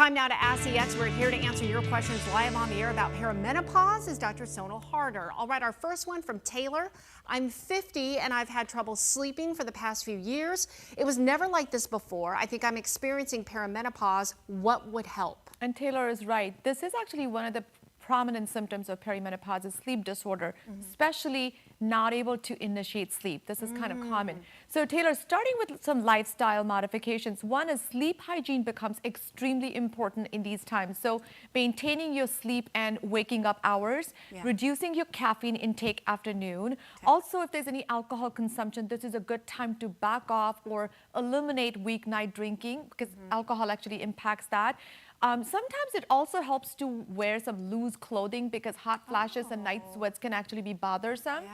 Time now to Ask the Expert. Here to answer your questions live on the air about perimenopause is Dr. Sonal Haerter. All right, our first one from Taylor. I'm 50 and I've had trouble sleeping for the past few years. It was never like this before. I think I'm experiencing perimenopause. What would help? And Taylor is right. This is actually one of the prominent symptoms of perimenopause is sleep disorder, especially not able to initiate sleep. This is kind of common. So Taylor, starting with some lifestyle modifications. One is sleep hygiene becomes extremely important in these times. So maintaining your sleep and waking up hours, reducing your caffeine intake afternoon. Also, if there's any alcohol consumption, this is a good time to back off or eliminate weeknight drinking because alcohol actually impacts that. Sometimes it also helps to wear some loose clothing because hot flashes and night sweats can actually be bothersome.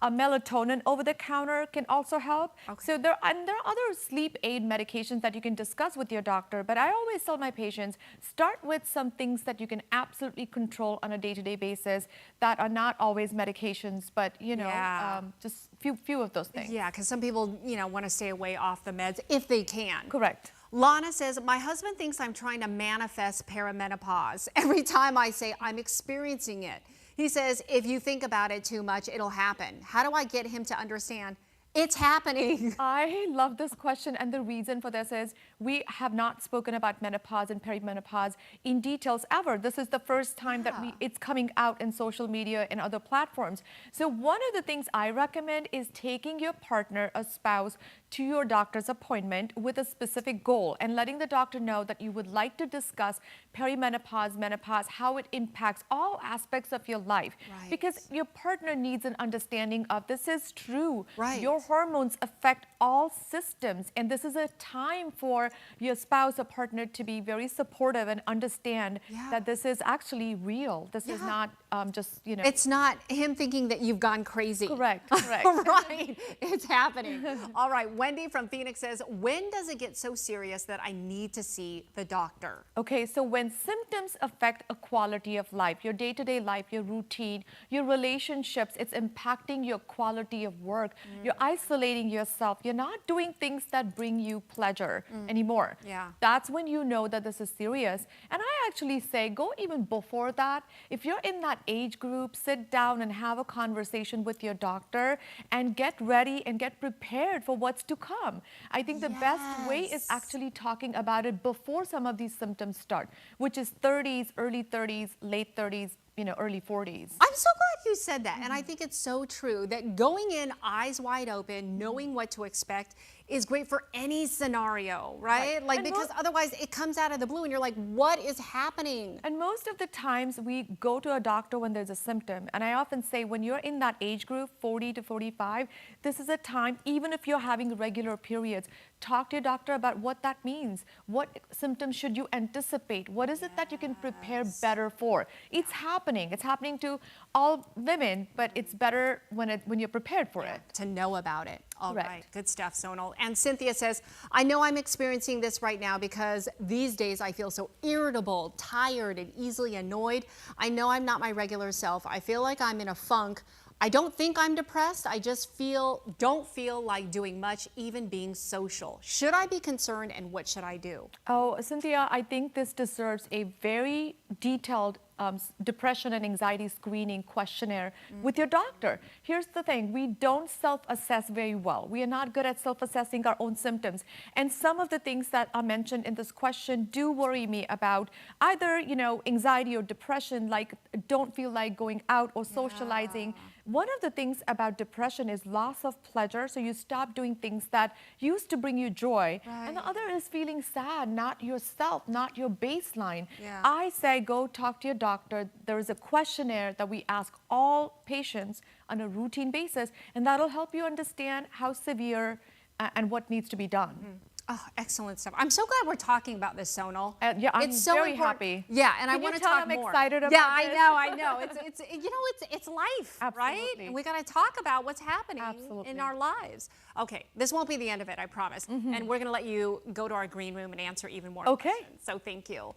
Melatonin over the counter can also help. So there are other sleep aid medications that you can discuss with your doctor, but I always tell my patients, start with some things that you can absolutely control on a day-to-day basis that are not always medications, but just few of those things. Yeah, because some people, want to stay away off the meds if they can. Correct. Lana says, my husband thinks I'm trying to manifest perimenopause. Every time I say I'm experiencing it, he says, if you think about it too much, it'll happen. How do I get him to understand it's happening? I love this question, and the reason for this is we have not spoken about menopause and perimenopause in details ever. This is the first time that it's coming out in social media and other platforms. So one of the things I recommend is taking your partner, a spouse, to your doctor's appointment with a specific goal and letting the doctor know that you would like to discuss perimenopause, menopause, how it impacts all aspects of your life. Because your partner needs an understanding of this is true. Your hormones affect all systems, and this is a time for your spouse or partner to be very supportive and understand that this is actually real. This is not just, It's not him thinking that you've gone crazy. Correct. Right. It's happening. All right. Wendy from Phoenix says, when does it get so serious that I need to see the doctor? Okay, so when symptoms affect a quality of life, your day-to-day life, your routine, your relationships, it's impacting your quality of work. You're isolating yourself. You're not doing things that bring you pleasure anymore. That's when you know that this is serious. And I actually say go even before that. If you're in that age group, sit down and have a conversation with your doctor and get ready and get prepared for what's to come. I think the best way is actually talking about it before some of these symptoms start, which is 30s, early 30s, late 30s, early 40s. I'm so glad you said that. And I think it's so true that going in eyes wide open, knowing what to expect is great for any scenario, right? Like, because otherwise it comes out of the blue and you're like, what is happening? And most of the times we go to a doctor when there's a symptom. And I often say when you're in that age group, 40 to 45, this is a time, even if you're having regular periods, talk to your doctor about what that means. What symptoms should you anticipate? What is it that you can prepare better for? It's happening. It's happening to all women, but it's better when you're prepared for it. To know about it. All right. Good stuff, Sonal. And Cynthia says, I know I'm experiencing this right now because these days I feel so irritable, tired, and easily annoyed. I know I'm not my regular self. I feel like I'm in a funk. I don't think I'm depressed. I just don't feel like doing much, even being social. Should I be concerned, and what should I do? Oh, Cynthia, I think this deserves a very detailed depression and anxiety screening questionnaire with your doctor. Here's the thing, we don't self-assess very well. We are not good at self-assessing our own symptoms. And some of the things that are mentioned in this question do worry me about either, anxiety or depression, like don't feel like going out or socializing. One of the things about depression is loss of pleasure. So you stop doing things that used to bring you joy. And the other is feeling sad, not yourself, not your baseline. I say go talk to your doctor. There is a questionnaire that we ask all patients on a routine basis, and that'll help you understand how severe and what needs to be done. Oh, excellent stuff. I'm so glad we're talking about this, Sonal. Yeah, I'm so very happy. Yeah, and I want to talk more. I'm excited about this. I know. It's life, right? And we got to talk about what's happening in our lives. Okay, this won't be the end of it, I promise. And we're going to let you go to our green room and answer even more questions. So thank you.